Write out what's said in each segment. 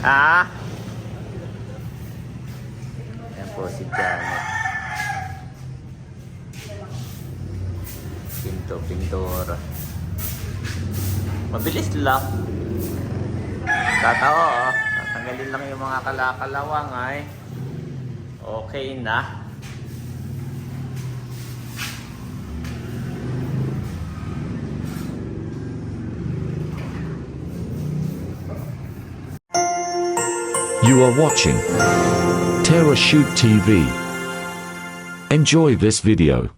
Ha? Yan po si Janet. Pintura. Mabilis lang. Tatao, oh. Tatanggalin lang yung mga kalakalawang ay okay na. You are watching Terra Shoot TV. Enjoy this video.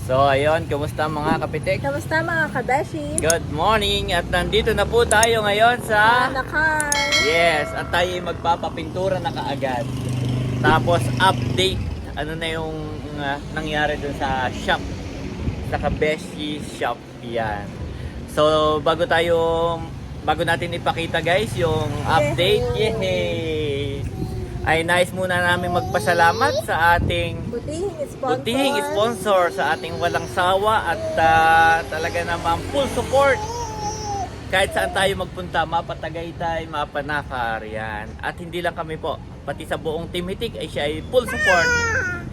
So ayun, kumusta mga kapitik? Kamusta mga kabeshi? Good morning! At nandito na po tayo ngayon sa... Nakar! Yes! At tayo magpapapintura na kaagad. Tapos update, ano na yung nangyari dun sa shop. Sa Kabeshi shop. Yan. So bago natin ipakita guys yung update. Yay! Ay nice muna namin magpasalamat sa ating butihing sponsor sa ating walang sawa at talaga naman full support. Kahit saan tayo magpunta, mapatagaytay, mapanakar yan. At hindi lang kami po, pati sa buong Team Hitik ay siya ay full support.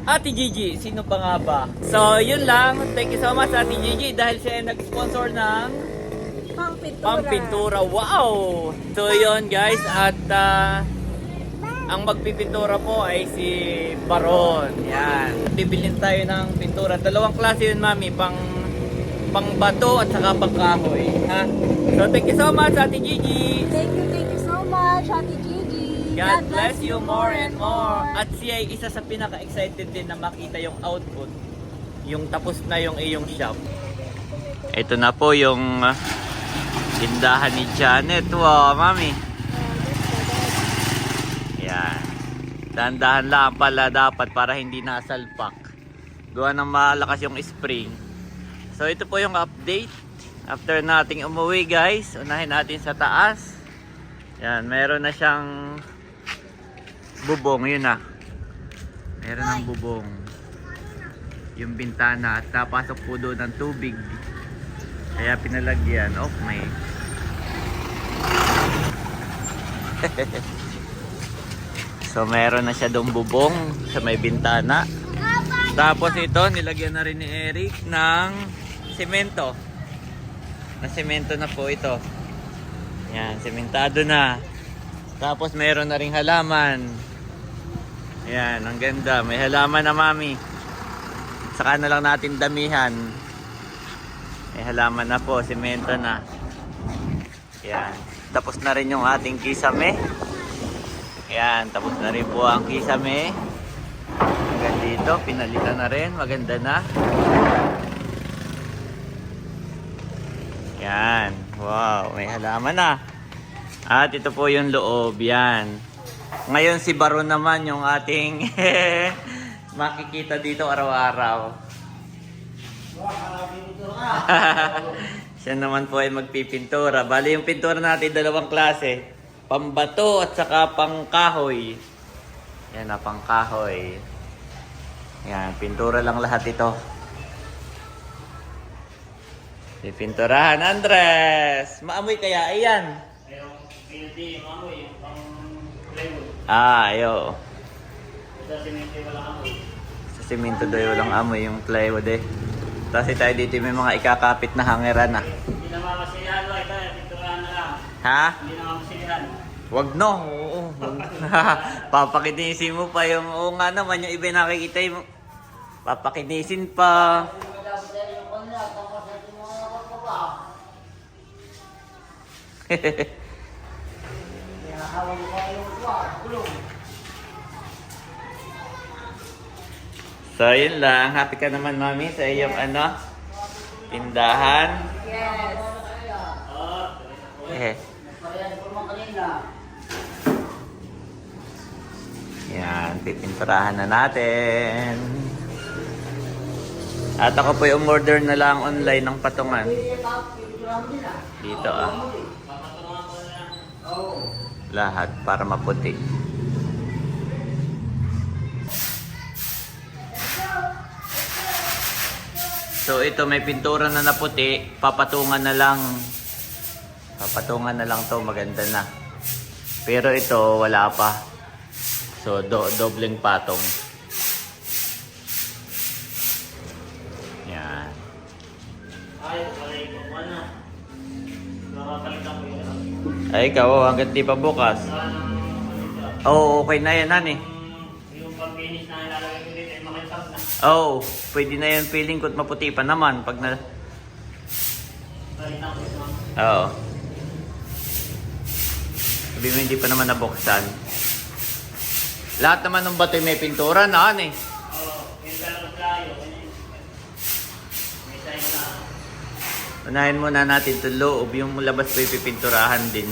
Ate Gigi, sino pa nga ba? So yun lang, thank you so much Ate Gigi dahil siya ay nag-sponsor ng Pampintura. Wow! So yun guys, at ang magpipintura po ay si Baron. Yan. Bibilin tayo ng pintura. Dalawang klase yun mami, pang bato at saka pang kahoy. Ha? So thank you so much Ate Gigi. Thank you so much Ate Gigi. God bless you more and more. At siya ay isa sa pinaka-excited din na makita yung output. Yung tapos na yung iyong shop. Ito na po yung tindahan ni Janet. Wow, mami. Yan. Dahan-dahan lang pala dapat para hindi nasalpak. Gawa ng malakas yung spring. So ito po yung update. After nating umuwi guys, unahin natin sa taas. Yan, meron na siyang bubong. Yun na. Meron ng bubong. Yung bintana at napasok po doon ng tubig. Kaya pinalagyan. Oh, may so meron na siya doong bubong sa may bintana. Tapos ito nilagyan na rin ni Eric ng semento. Na semento na po ito. Yan, sementado na. Tapos meron na ring halaman. Yan, ang ganda. May halaman na mami. Saka na lang natin damihan. May halaman na po, semento na. Yan. Tapos na rin yung ating kisame. Yan, tapos na rin po ang kisame. Hanggang dito, pinalitan na rin. Maganda na. Yan. Wow, may halaman na. At ito po yung loob. Yan. Ngayon si Baron naman yung ating makikita dito araw-araw. Siya naman po ay magpipintura. Bali yung pintura natin dalawang klase. Pambato at saka pangkahoy. Yan na, pangkahoy. Yan, pintura lang lahat ito. Pipinturahan, Andres! Maamoy kaya, ayan. Hindi, maamoy. Pang plywood. Ayo. Sa simento walang amoy. Sa simento daw walang amoy yung plywood eh. Kasi tayo dito may mga ikakapit na hangeran na. Hindi na mamasilihan mo, ito, pinturahan na lang. Ha? Hindi na mamasilihan. Wag no, oo. Papakinisin mo pa yung, oo nga naman, yung iba nakikita yung papakinisin pa. So yun lang, happy ka naman mami sa iyong tindahan. Yes. Yan, pipinturahan na natin. At ako po yung order na lang online ng patungan. Dito lahat para maputi. So ito may pintura na naputi, papatungan na lang. Papatungan na lang to, maganda na. Pero ito, wala pa. So, dobleng patong. Yan. Ay, ikaw, hanggang di pa bukas. Oo, okay na yan, honey. Yung pag-finish na ilalagay ko dito ay makintap na. Oo, pwede na yan. Feeling ko't maputi pa naman pag na... Balik na ko ito. Oo. Sabi mo hindi pa naman nabuksan. Lahat naman ng bato may pintura na, honey. Oo, yung talagang layo. May sign na. Unahin muna natin ito loob. Yung labas pa ipipinturahan din.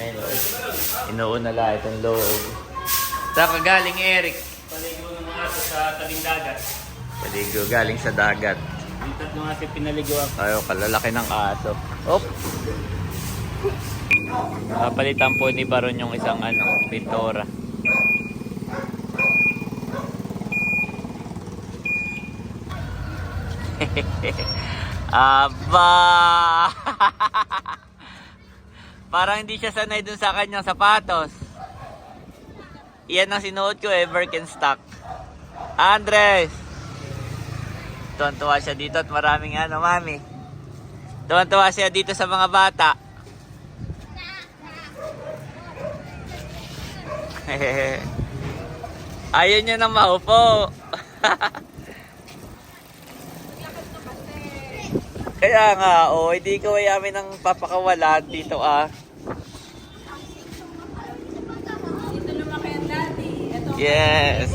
Ayun, inuuna lang itong loob. Saan ka galing, Eric? Paligo ng mga aso sa tabing dagat. Paligo, galing sa dagat. Yung tatlong aso pinaligo ako. Ayo, kalalaki ng aso. Op! Napalitan po ni Baron yung isang pintura. Aba! Parang hindi siya sanay dun sa kanyang sapatos. Iyan ang sinuot ko Birkenstock. Andres! Tuwan-tuwa siya dito at maraming mami. Tuwan-tuwa siya dito sa mga bata. Ayaw niya na maupo. Kaya nga, hindi ko ayamin ng papakawalan dito Dito lumaki ang daddy. Ito Yes.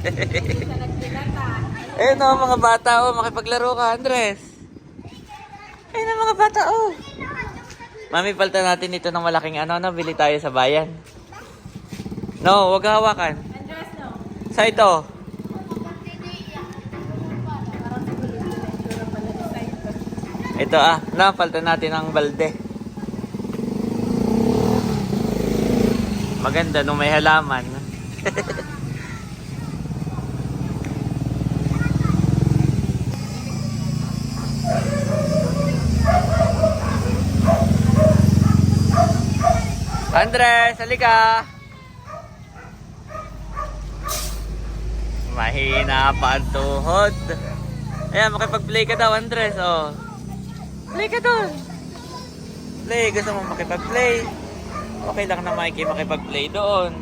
Dito nagpilata. Ayun na mga bata, makipaglaro ka, Andres. Ayun na mga bata, Mami, palta natin ito ng malaking nabili tayo sa bayan. No, wag hawakan. Andres, no? Sa ito. Parang siguro yung itsura pala ni Saito. Ito napalta natin ang balde. Maganda nung may halaman. Andres, halika! Mahina pa ang tuhod. Ayan, makipag-play ka daw, Andres, Play ka doon. Play, gusto mo makipag-play? Okay lang na Mikey makipag-play doon.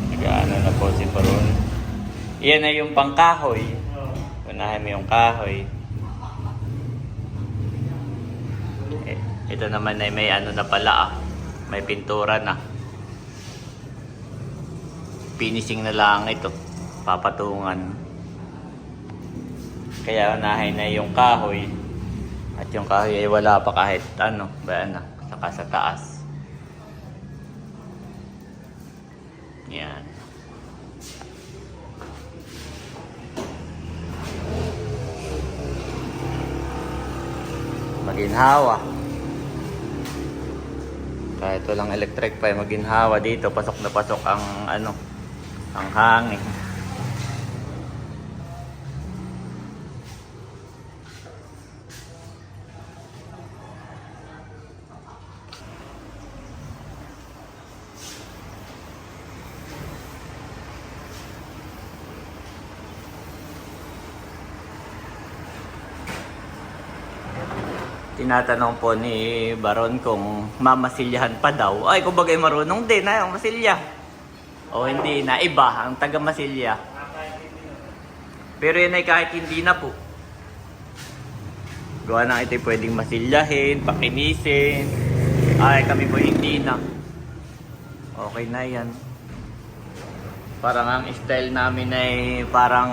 Nag-ano na po si Paron. Iyan na yung pangkahoy. Unahin mo yung kahoy. Ito naman ay may na pala May pintura na. Finishing na lang ito. Papatungan. Kaya unahin na yung kahoy. At yung kahoy ay wala pa kahit saka sa taas. Yan. Maginhawa. Kahit walang electric pa, maginhawa dito, pasok na pasok ang ang hangin. Tinatanong po ni Baron kung mamasilyahan pa daw. Ay, kumbaga marunong din ang masilya. O hindi na, iba ang taga-masilya. Pero yun ay kahit hindi na po. Gawa na ito pwedeng masilyahin, pakinisin. Ay, kami po hindi na. Okay na yan. Parang ang style namin ay parang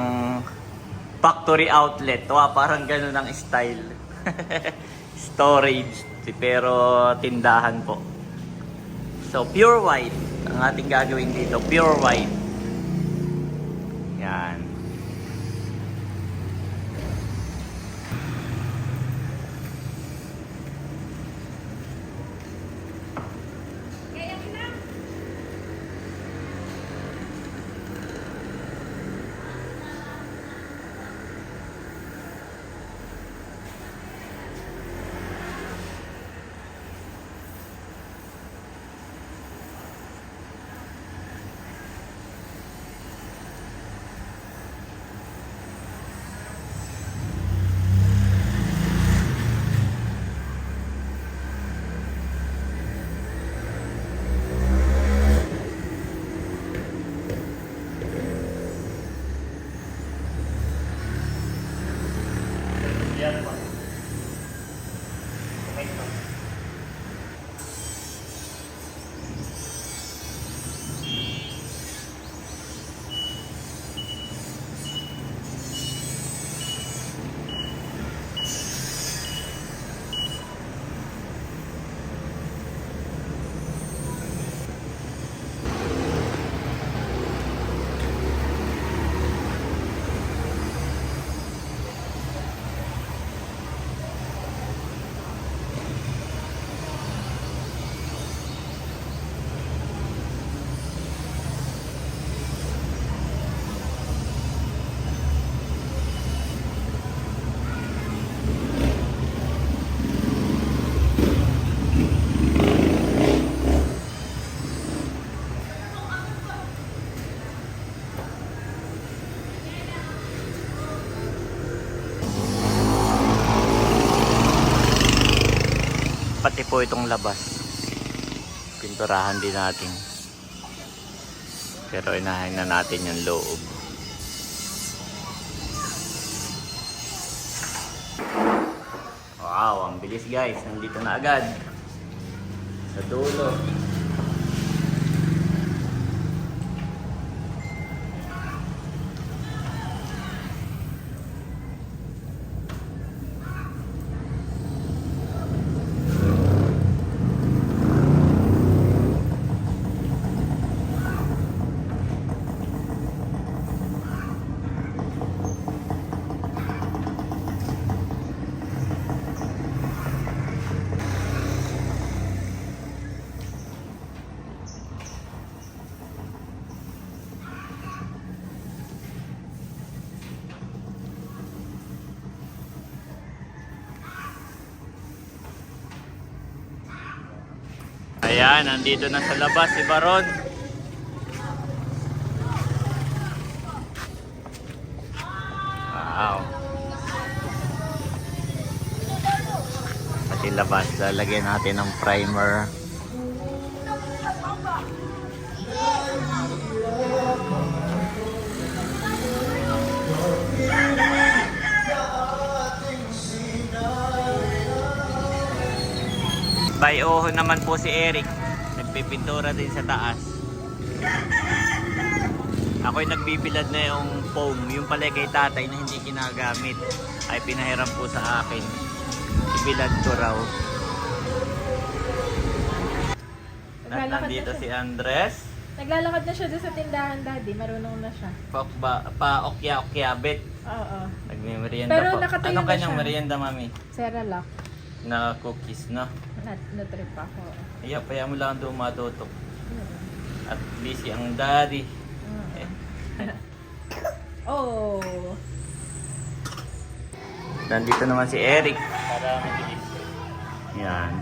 factory outlet. Parang ganun ang style. Storage, pero tindahan po. So, pure white. Ang ating gagawin dito, pure white. Yan. po itong labas. Pinturahan din natin. Pero inahin na natin yung loob. Wow, ang bilis guys. Nandito na agad. Sa dulo. Ayan, nandito na sa labas si Baron. Wow. Pati labas, lalagyan natin ng primer. By Oho naman po si Eric. Nagpipintura din sa taas. Ako'y nagbibilad na yung foam. Yung pala kay tatay na hindi ginagamit ay pinahiram po sa akin. Ibilad ko raw. At nandito si Andres. Naglalakad na siya doon sa tindahan, Daddy. Marunong na siya. Pa-okya-okyabit. Oo. Nagme-merienda Pero po. nakatayo Anong na kanyang siya. merienda, mami? Cerelac. Na cookies, no? Natrip ako. Iya, kaya mo lang doon matutok. At busy ang daddy. Oh. Nandito naman si Eric. Para mabilis. Yan.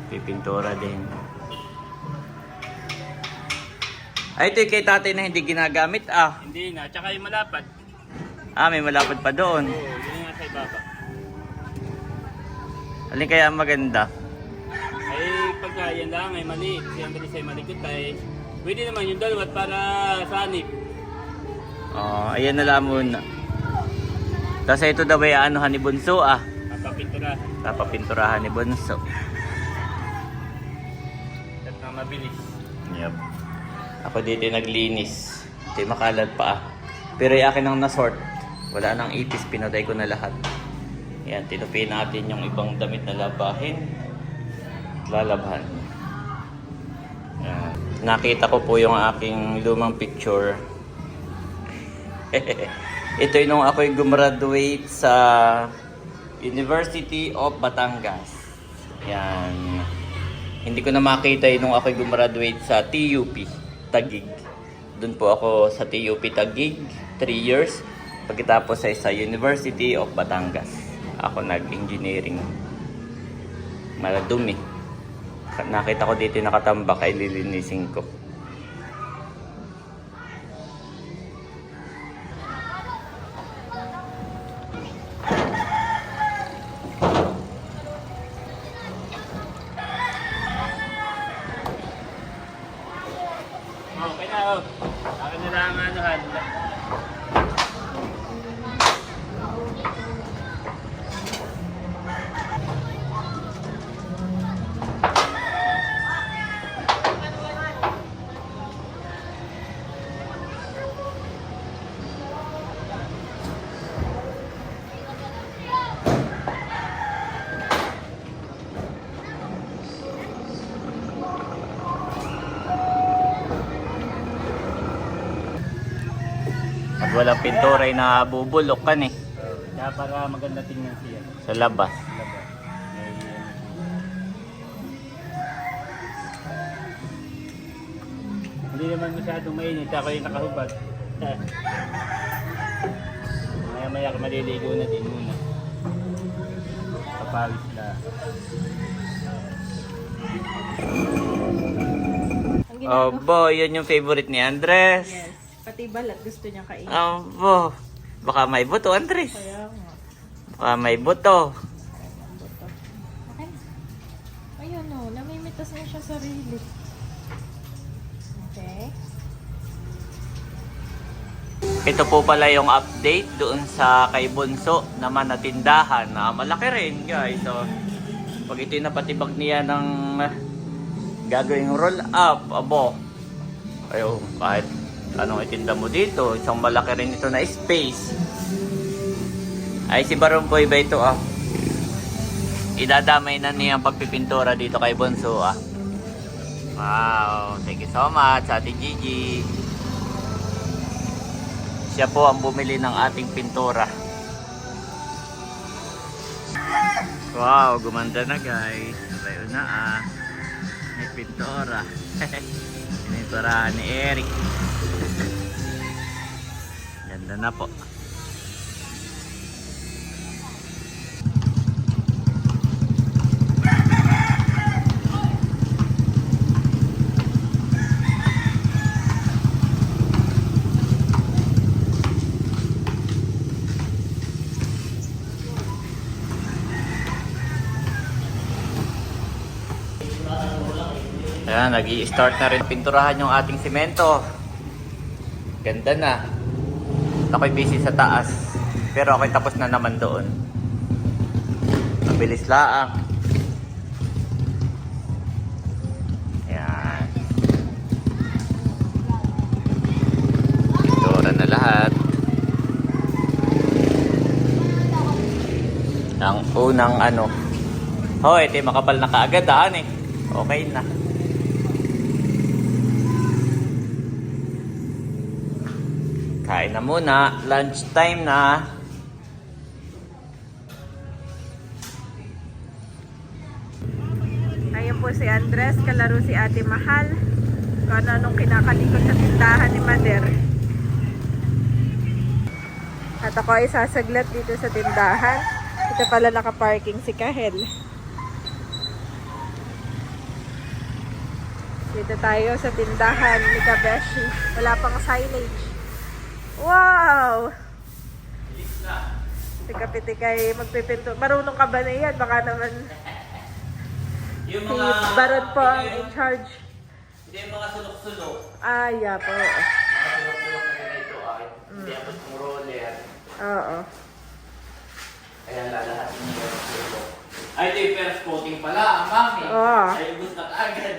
Pipintura din. Ay, ito yung kay tatay na hindi ginagamit ah. Hindi na. Tsaka yung malapad. Ah, may malapad pa doon. Oo, yun nga sa ibaba. Alin kaya ang maganda? Ay, pagka yan lang ay maliit. Siya ang bilis ay malikot ay. Pwede naman yung dalawat para sanip. Oh, ayan na lang muna. Tapos ito daw ay anuhan ni Bunso ah. Papapintura. Papapinturahan ni Bunso. At na mabilis. Yep. Ako dito naglinis. Ito yung makalat pa ah. Pero yung akin ang nasort. Wala nang ipis, pinatay ko na lahat. Yan, tinupi natin yung ibang damit na labahin. Lalabhan. Yan. Nakita ko po yung aking lumang picture. Ito yung nung ako'y gumraduate sa University of Batangas. Yan. Hindi ko na makita yung nung ako'y gumraduate sa TUP, Taguig. Doon po ako sa TUP Taguig, 3 years. Pagkatapos ay sa University of Batangas. Ako nag-engineering. Maladumi. Nakita ko dito nakatambak ay lilinisin ko. Okay na oh. Akin na lang ang anuhan. Pag walang pintura ay nabubulok kan eh. Kaya para maganda tingnan siya. Sa labas. Labas. Hindi naman masyadong mainit. Ako yung nakahubad. Maya-maya ka maliligo na din muna. Kapawis na. Ang ginagawa. Obo, yan yung favorite ni Andres. Yes. Pati balat gusto niya kainin. Obo. Baka may buto, Andres. Kaya nga. Baka may buto. Okay. Okay. Ito po pala yung update doon sa kay Bunso naman na tindahan na malaki rin guys. So, pag ito yung napatibag niya ng gagawing roll up, abo. Ayun, kahit anong itinda mo dito, isang malaki rin ito na space. Ay si Barumboy ba ito ah? Idadamay na niya ang pagpipintura dito kay Bunso ah. Wow, thank you so much Ate Gigi. Siya po ang bumili ng ating pintura. Wow, gumanda na guys. Tayo na ah. May pintura. Pininturahan ni Eric. Ganda na po. Ayan, nag-i-start na rin pinturahan yung ating simento. Ganda na. Ako'y busy sa taas. Pero ako'y tapos na naman doon. Mabilis laang. Ayan. Pintura na lahat. Ang unang ano. Hoy, ito yung makapal na kaagad eh. Okay na. Kain na muna. Lunch time na. Ayun po si Andres, kalaro si Ate Mahal. Kung anong kinakalikot sa tindahan ni Mader. At ako ay sasaglat dito sa tindahan. Ito pala nakaparking si Kahel. Dito tayo sa tindahan ni Kabeshi. Wala pang signage. Wow! Si Kapiti kay magpipinto. Marunong ka ba na yan? Baka naman Yung si Baron po ang in charge. Hindi yung mga sulok-sulok. Ah, yeah po. Mga sulok-sulok na ganito ay. Hindi ako yung roller. Oo. Kaya lalahatin niyo yung sulok. Ay, ito yung first coating pala. Ang mami. Oo. Ay, gusto ka agad.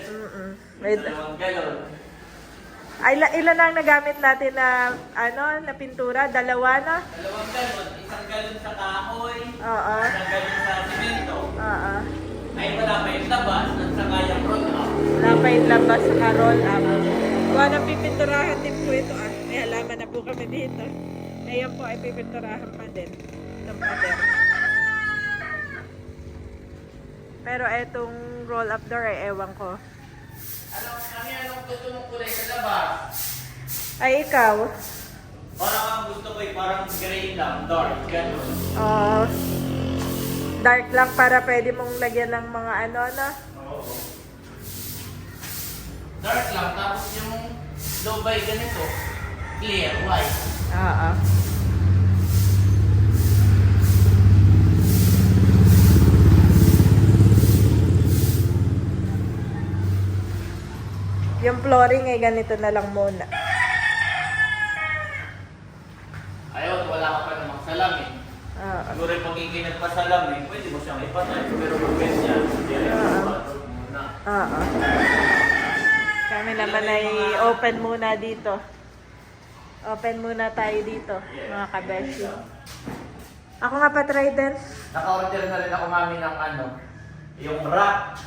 May, Dalawang galon. ay, ilan ang nagamit natin na, na pintura? Dalawa na? Dalawang galon. Isang galon sa kahoy. Oo. Isang galon sa simento. Oo. Ay, wala pa yung labas. At saka yung roll up. Wala pa yung labas sa roll up. Kuha ng pipinturahan din po ito ah. May halaman na po kami dito. Ayan po ay pipinturahan pa din. Ng pader. Pero etong roll up door ay ewan ko. Anong gusto mong kulay sa labas? Ay ikaw? Parang ang gusto ko ay parang gray lang. Dark. Ganun. Dark lang para pwede mong lagyan ng mga na. Oo. Dark lang. Tapos yung low by ganito. Clear. White. Oo. Yung flooring ay ganito na lang muna. Ayaw, wala ka pa namang salamin. Oo. Siguro yung pagiging nagpasalamin, pwede mo siyang ipatay. Pero kung pwede yan, hindi rin ipatay muna. Oo. Kami naman ay open muna dito. Open muna tayo dito, mga kabeshi. Ako nga pa try din. Naka-order na rin ako mami ng yung rack.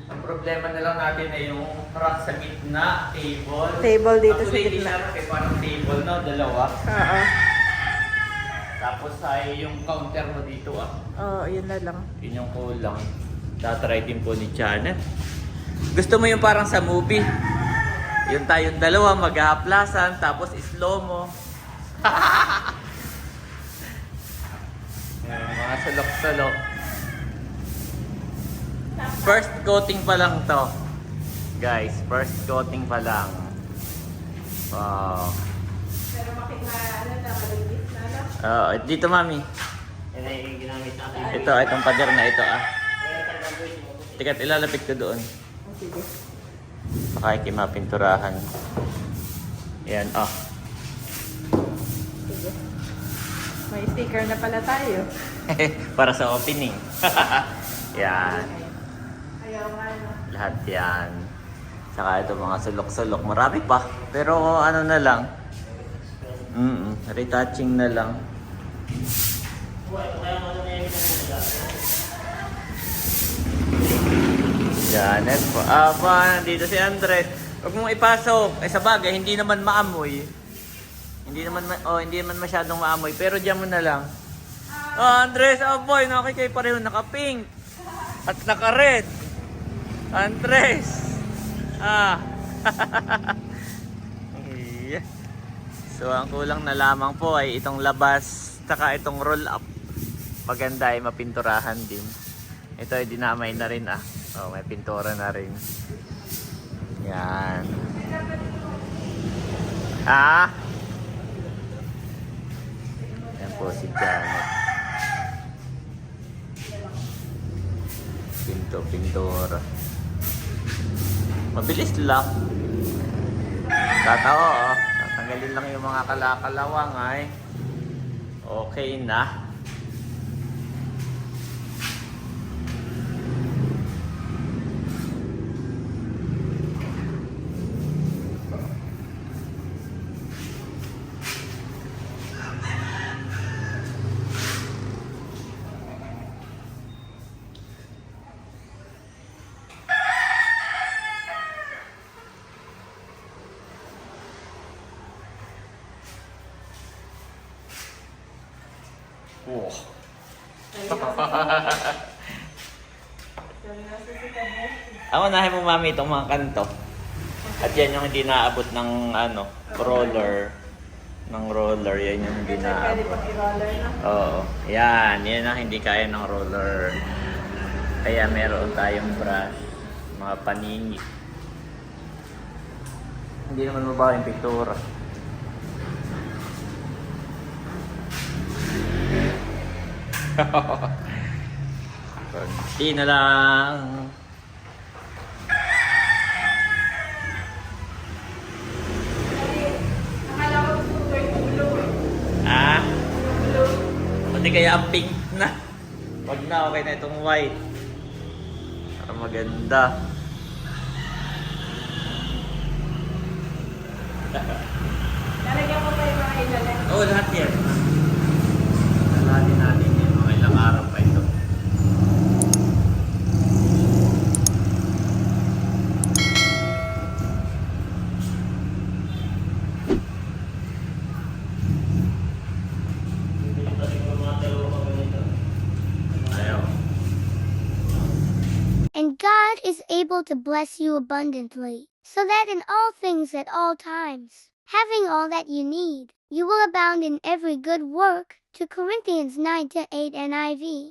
Ang problema na lang natin ay yung rack sa gitna, table. Table dito sa Actually, hindi gitna. siya rack, parang table, no? Dalawa. Oo. Tapos ay yung counter mo dito Oo, yun na lang. Yun yung kulang. Tatry din po ni Janet. Gusto mo yung parang sa movie? Yung tayong dalawa maghahaplasan, tapos slow mo. Mga sulok-sulok. First coating pa lang to. Guys, first coating pa lang. Wow. Pero malinis na, Dito mami. Yan ay yung ginamit natin. Itong pader na ito Tikat, ilalapit ko doon. Sige. Makikimapinturahan. Yan, oh. Sige. May sticker na pala tayo. Para sa opening. Yan. Ayaw nga, no? Lahat yan. Saka ito mga sulok-sulok. Marami pa. Pero ano na lang. Retouching na lang. Yan. Nandito si Andres. Huwag mong ipasok. Sa bagay, hindi naman maamoy. Hindi naman masyadong maamoy. Pero diyan mo na lang. Andres, boy, nakikay pareho naka-pink. At naka-red. Andres. Yeah. So, ang kulang na lamang po ay itong labas, taka itong roll up. Maganda ay mapinturahan din. Ito ay dinamay na rin may pintura na rin. Yan. Yan po si Janet. Pintura. Mabilis lang. Tatao, tatanggalin lang yung mga kalakalawang ay okay na. Oh. Unahin mo mami itong mga kanto. At yan yung hindi naabot ng roller. Yan yung hindi Pwede naabot. pang i-roller, no? Oo. Yan ang hindi kaya ng roller. Kaya meron tayong brush. Mga panini. Hindi naman mabaho yung pintura. Konti na lang. Akala ko super tulog. Pati kaya ang pink na. Wag na, okay na itong white. Para maganda. Lalagyan ko pa yung mga ilalim. Oo, lahat yan. Lalagyan natin yan. Mga ilang araw pa ito. Ayaw. And God is able to bless you abundantly, so that in all things at all times, having all that you need, you will abound in every good work. 2 Corinthians 9-8 NIV.